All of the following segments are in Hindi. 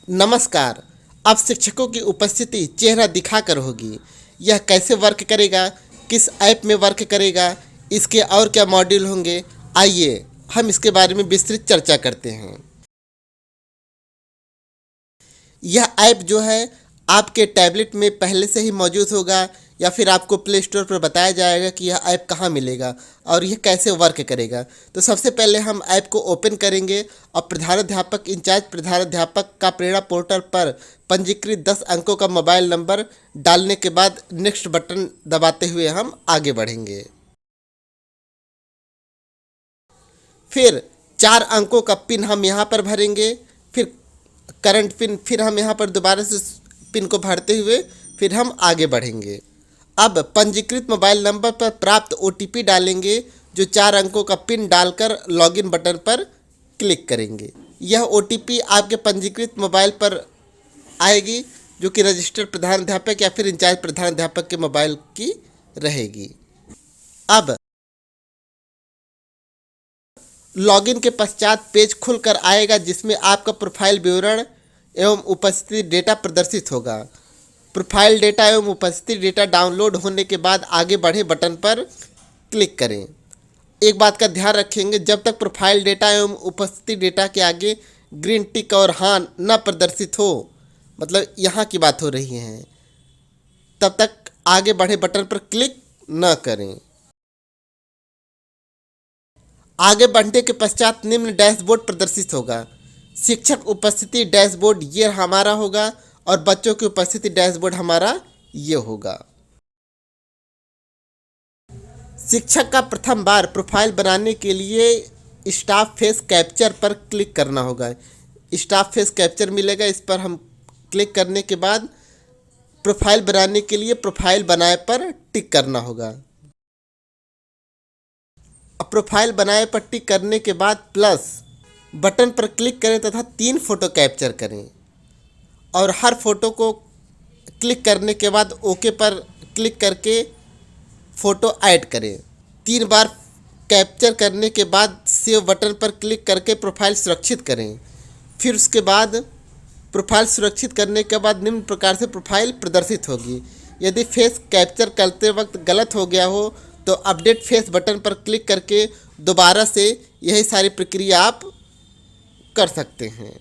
नमस्कार। अब शिक्षकों की उपस्थिति चेहरा दिखाकर होगी। यह कैसे वर्क करेगा, किस ऐप में वर्क करेगा, इसके और क्या मॉड्यूल होंगे, आइए हम इसके बारे में विस्तृत चर्चा करते हैं। यह ऐप जो है आपके टैबलेट में पहले से ही मौजूद होगा या फिर आपको प्ले स्टोर पर बताया जाएगा कि यह ऐप कहाँ मिलेगा और यह कैसे वर्क करेगा। तो सबसे पहले हम ऐप को ओपन करेंगे और प्रधानाध्यापक इंचार्ज प्रधानाध्यापक का प्रेरणा पोर्टल पर पंजीकृत 10 अंकों का मोबाइल नंबर डालने के बाद नेक्स्ट बटन दबाते हुए हम आगे बढ़ेंगे। फिर 4 अंकों का पिन हम यहाँ पर भरेंगे। फिर करंट पिन, फिर हम यहाँ पर दोबारा से पिन को भरते हुए फिर हम आगे बढ़ेंगे। अब पंजीकृत मोबाइल नंबर पर प्राप्त ओटीपी डालेंगे, जो 4 अंकों का पिन डालकर लॉगिन बटन पर क्लिक करेंगे। यह ओटीपी आपके पंजीकृत मोबाइल पर आएगी, जो कि रजिस्टर्ड प्रधानाध्यापक या फिर इंचार्ज प्रधानाध्यापक के मोबाइल की रहेगी। अब लॉगिन के पश्चात पेज खुलकर आएगा, जिसमें आपका प्रोफाइल विवरण एवं उपस्थिति डेटा प्रदर्शित होगा। प्रोफाइल डेटा एवं उपस्थिति डेटा डाउनलोड होने के बाद आगे बढ़े बटन पर क्लिक करें। एक बात का ध्यान रखेंगे, जब तक प्रोफाइल डेटा एवं उपस्थिति डेटा के आगे ग्रीन टिक और हाँ न प्रदर्शित हो, मतलब यहाँ की बात हो रही है, तब तक आगे बढ़े बटन पर क्लिक न करें। आगे बढ़ने के पश्चात निम्न डैशबोर्ड प्रदर्शित होगा। शिक्षक उपस्थिति डैशबोर्ड ये हमारा होगा और बच्चों की उपस्थिति डैशबोर्ड हमारा ये होगा। शिक्षक का प्रथम बार प्रोफाइल बनाने के लिए स्टाफ फेस कैप्चर पर क्लिक करना होगा। स्टाफ फेस कैप्चर मिलेगा, इस पर हम क्लिक करने के बाद प्रोफाइल बनाने के लिए प्रोफाइल बनाए पर टिक करना होगा। प्रोफाइल बनाए पर टिक करने के बाद प्लस बटन पर क्लिक करें तथा 3 फोटो कैप्चर करें और हर फोटो को क्लिक करने के बाद ओके पर क्लिक करके फ़ोटो ऐड करें। 3 बार कैप्चर करने के बाद सेव बटन पर क्लिक करके प्रोफाइल सुरक्षित करें। फिर उसके बाद प्रोफाइल सुरक्षित करने के बाद निम्न प्रकार से प्रोफाइल प्रदर्शित होगी। यदि फेस कैप्चर करते वक्त गलत हो गया हो तो अपडेट फेस बटन पर क्लिक करके दोबारा से यही सारी प्रक्रिया आप कर सकते हैं।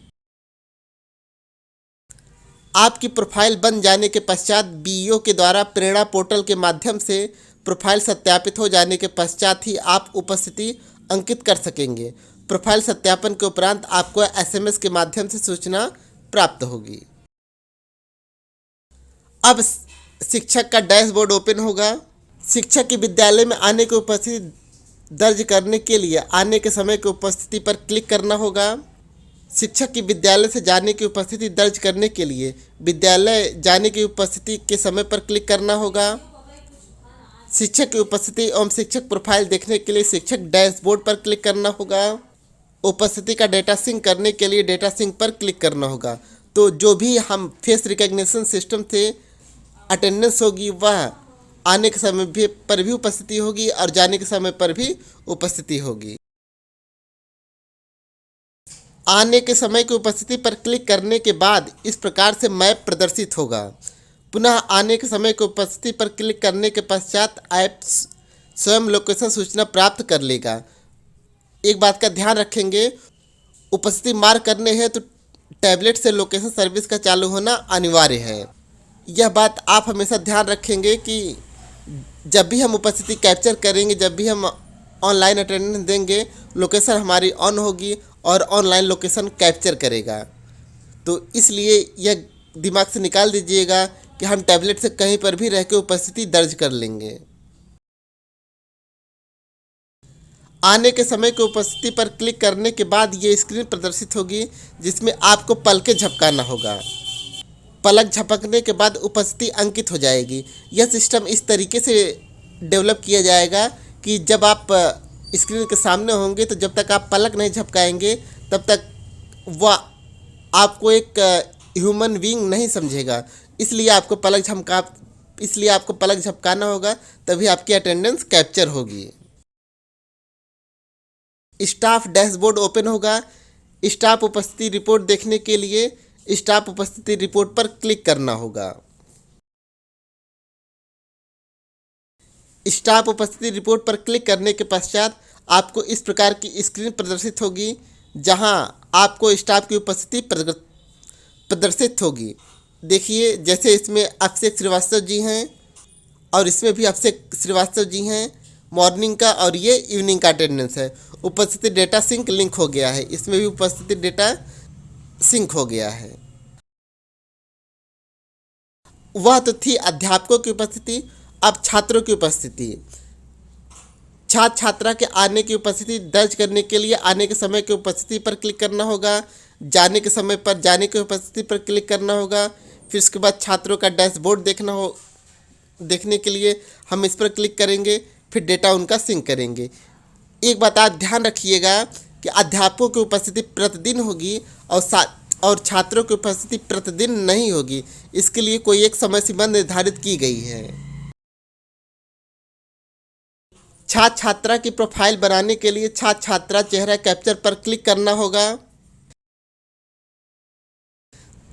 आपकी प्रोफाइल बन जाने के पश्चात बीईओ के द्वारा प्रेरणा पोर्टल के माध्यम से प्रोफाइल सत्यापित हो जाने के पश्चात ही आप उपस्थिति अंकित कर सकेंगे। प्रोफाइल सत्यापन के उपरांत आपको एसएमएस के माध्यम से सूचना प्राप्त होगी। अब शिक्षक का डैशबोर्ड ओपन होगा। शिक्षक की विद्यालय में आने की उपस्थिति दर्ज करने के लिए आने के समय की उपस्थिति पर क्लिक करना होगा। शिक्षक की विद्यालय से जाने की उपस्थिति दर्ज करने के लिए विद्यालय जाने की उपस्थिति के समय पर क्लिक करना होगा। शिक्षक की उपस्थिति एवं शिक्षक प्रोफाइल देखने के लिए शिक्षक डैशबोर्ड पर क्लिक करना होगा। उपस्थिति का डेटा सिंक करने के लिए डेटा सिंक पर क्लिक करना होगा। तो जो भी हम फेस रिकग्निशन सिस्टम से अटेंडेंस होगी वह आने के समय भी पर भी उपस्थिति होगी और जाने के समय पर भी उपस्थिति होगी। आने के समय की उपस्थिति पर क्लिक करने के बाद इस प्रकार से मैप प्रदर्शित होगा। पुनः आने के समय की उपस्थिति पर क्लिक करने के पश्चात ऐप स्वयं लोकेशन सूचना प्राप्त कर लेगा। एक बात का ध्यान रखेंगे, उपस्थिति मार्क करने हैं तो टैबलेट से लोकेशन सर्विस का चालू होना अनिवार्य है। यह बात आप हमेशा ध्यान रखेंगे कि जब भी हम उपस्थिति कैप्चर करेंगे, जब भी हम ऑनलाइन अटेंडेंस देंगे, लोकेशन हमारी ऑन होगी और ऑनलाइन लोकेशन कैप्चर करेगा। तो इसलिए यह दिमाग से निकाल दीजिएगा कि हम टैबलेट से कहीं पर भी रह के उपस्थिति दर्ज कर लेंगे। आने के समय की उपस्थिति पर क्लिक करने के बाद ये स्क्रीन प्रदर्शित होगी, जिसमें आपको पलकें झपकाना होगा। पलक झपकने के बाद उपस्थिति अंकित हो जाएगी। यह सिस्टम इस तरीके से डेवलप किया जाएगा कि जब आप स्क्रीन के सामने होंगे तो जब तक आप पलक नहीं झपकाएंगे तब तक वह आपको एक ह्यूमन बीइंग नहीं समझेगा। इसलिए आपको पलक झपकाना होगा, तभी आपकी अटेंडेंस कैप्चर होगी। स्टाफ डैशबोर्ड ओपन होगा। स्टाफ उपस्थिति रिपोर्ट देखने के लिए स्टाफ उपस्थिति रिपोर्ट पर क्लिक करना होगा। स्टाफ उपस्थिति रिपोर्ट पर क्लिक करने के पश्चात आपको इस प्रकार की स्क्रीन प्रदर्शित होगी, जहां आपको स्टाफ की उपस्थिति प्रदर्शित होगी। देखिए, जैसे इसमें अभिषेक श्रीवास्तव जी हैं और इसमें भी अभिषेक श्रीवास्तव जी हैं, मॉर्निंग का, और ये इवनिंग का अटेंडेंस है। उपस्थिति डेटा सिंक लिंक हो गया है, इसमें भी उपस्थिति डेटा सिंक हो गया है। वह तो थी अध्यापकों की उपस्थिति। अब छात्रों की उपस्थिति। छात्र छात्रा के आने की उपस्थिति दर्ज करने के लिए आने के समय की उपस्थिति पर क्लिक करना होगा, जाने के समय पर जाने की उपस्थिति पर क्लिक करना होगा। फिर उसके बाद छात्रों का डैशबोर्ड देखने के लिए हम इस पर क्लिक करेंगे, फिर डेटा उनका सिंक करेंगे। एक बात आप ध्यान रखिएगा कि अध्यापकों की उपस्थिति प्रतिदिन होगी और छात्रों की उपस्थिति प्रतिदिन नहीं होगी। इसके लिए कोई एक समय सीमा निर्धारित की गई है। छात्र छात्रा की प्रोफाइल बनाने के लिए छात्र छात्रा चेहरा कैप्चर पर क्लिक करना होगा।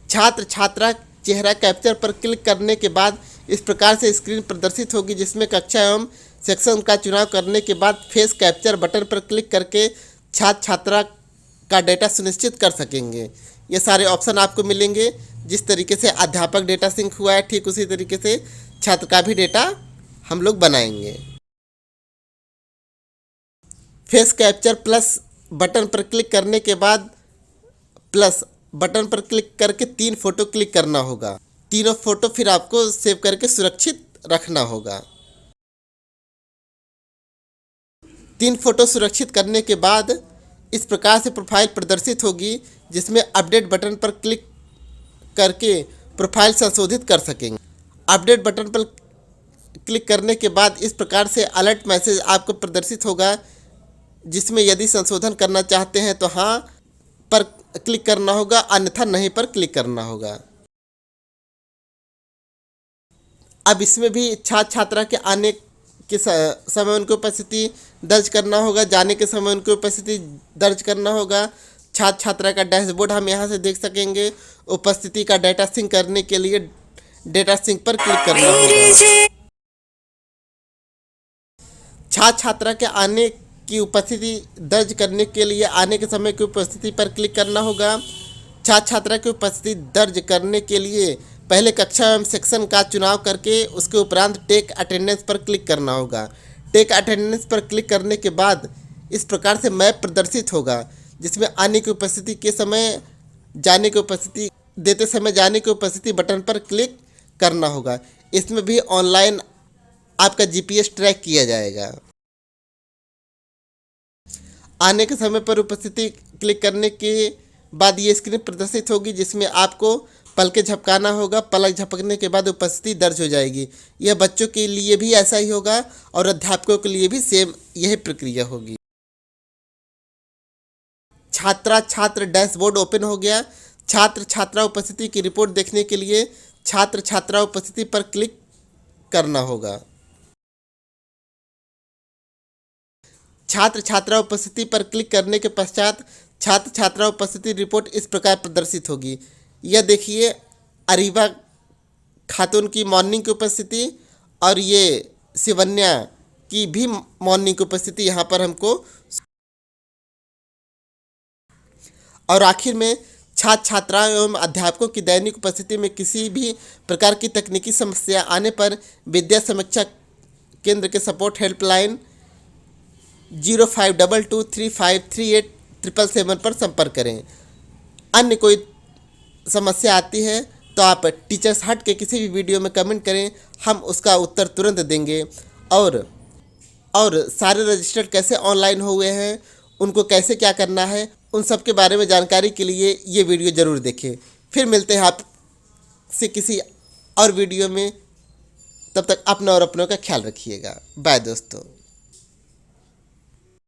छात्र छात्रा चेहरा कैप्चर पर क्लिक करने के बाद इस प्रकार से स्क्रीन प्रदर्शित होगी, जिसमें कक्षा एवं सेक्शन का चुनाव करने के बाद फेस कैप्चर बटन पर क्लिक करके छात्र छात्रा का डेटा सुनिश्चित कर सकेंगे। ये सारे ऑप्शन आपको मिलेंगे। जिस तरीके से अध्यापक डेटा सिंक हुआ है, ठीक उसी तरीके से छात्र का भी डेटा हम लोग बनाएंगे। फेस कैप्चर प्लस बटन पर क्लिक करने के बाद प्लस बटन पर क्लिक करके 3 फोटो क्लिक करना होगा। तीनों फोटो फिर आपको सेव करके सुरक्षित रखना होगा। 3 फोटो सुरक्षित करने के बाद इस प्रकार से प्रोफाइल प्रदर्शित होगी, जिसमें अपडेट बटन पर क्लिक करके प्रोफाइल संशोधित कर सकेंगे। अपडेट बटन पर क्लिक करने के बाद इस प्रकार से अलर्ट मैसेज आपको प्रदर्शित होगा, जिसमें यदि संशोधन करना चाहते हैं तो हाँ पर क्लिक करना होगा, अन्यथा नहीं पर क्लिक करना होगा। अब इसमें भी छात्र छात्रा के आने के समय उनकी उपस्थिति दर्ज करना होगा, जाने के समय उनकी उपस्थिति दर्ज करना होगा। छात्र छात्रा का डैशबोर्ड हम यहाँ से देख सकेंगे। उपस्थिति का डेटा सिंक करने के लिए डेटा सिंक पर क्लिक करना होगा। छात्र छात्रा के आने की उपस्थिति दर्ज करने के लिए आने के समय की उपस्थिति पर क्लिक करना होगा। छात्र छात्रा की उपस्थिति दर्ज करने के लिए पहले कक्षा एवं सेक्शन का चुनाव करके उसके उपरांत टेक अटेंडेंस पर क्लिक करना होगा। टेक अटेंडेंस पर क्लिक करने के बाद इस प्रकार से मैप प्रदर्शित होगा, जिसमें आने की उपस्थिति के समय, जाने की उपस्थिति देते समय जाने की उपस्थिति बटन पर क्लिक करना होगा। इसमें भी ऑनलाइन आपका जीपीएस ट्रैक किया जाएगा। आने के समय पर उपस्थिति क्लिक करने के बाद ये स्क्रीन प्रदर्शित होगी, जिसमें आपको पलकें झपकाना होगा। पलक झपकने के बाद उपस्थिति दर्ज हो जाएगी। यह बच्चों के लिए भी ऐसा ही होगा और अध्यापकों के लिए भी सेम यही प्रक्रिया होगी। छात्रा छात्र डैशबोर्ड ओपन हो गया। छात्र छात्रा उपस्थिति की रिपोर्ट देखने के लिए छात्र छात्रा उपस्थिति पर क्लिक करना होगा। छात्र छात्रा उपस्थिति पर क्लिक करने के पश्चात छात्र छात्रा उपस्थिति रिपोर्ट इस प्रकार प्रदर्शित होगी। यह देखिए, अरीबा खातून की मॉर्निंग की उपस्थिति और ये शिवन्या की भी मॉर्निंग की उपस्थिति यहाँ पर हमको, और आखिर में छात्र छात्राओं एवं अध्यापकों की दैनिक उपस्थिति में किसी भी प्रकार की तकनीकी समस्या आने पर विद्या समीक्षा केंद्र के सपोर्ट हेल्पलाइन 0522353877 पर संपर्क करें। अन्य कोई समस्या आती है तो आप टीचर्स हट के किसी भी वीडियो में कमेंट करें, हम उसका उत्तर तुरंत देंगे। और सारे रजिस्टर कैसे ऑनलाइन हुए हैं, उनको कैसे क्या करना है, उन सब के बारे में जानकारी के लिए ये वीडियो ज़रूर देखें। फिर मिलते हैं आपसे किसी और वीडियो में। तब तक अपना और अपनों का ख्याल रखिएगा। बाय दोस्तों।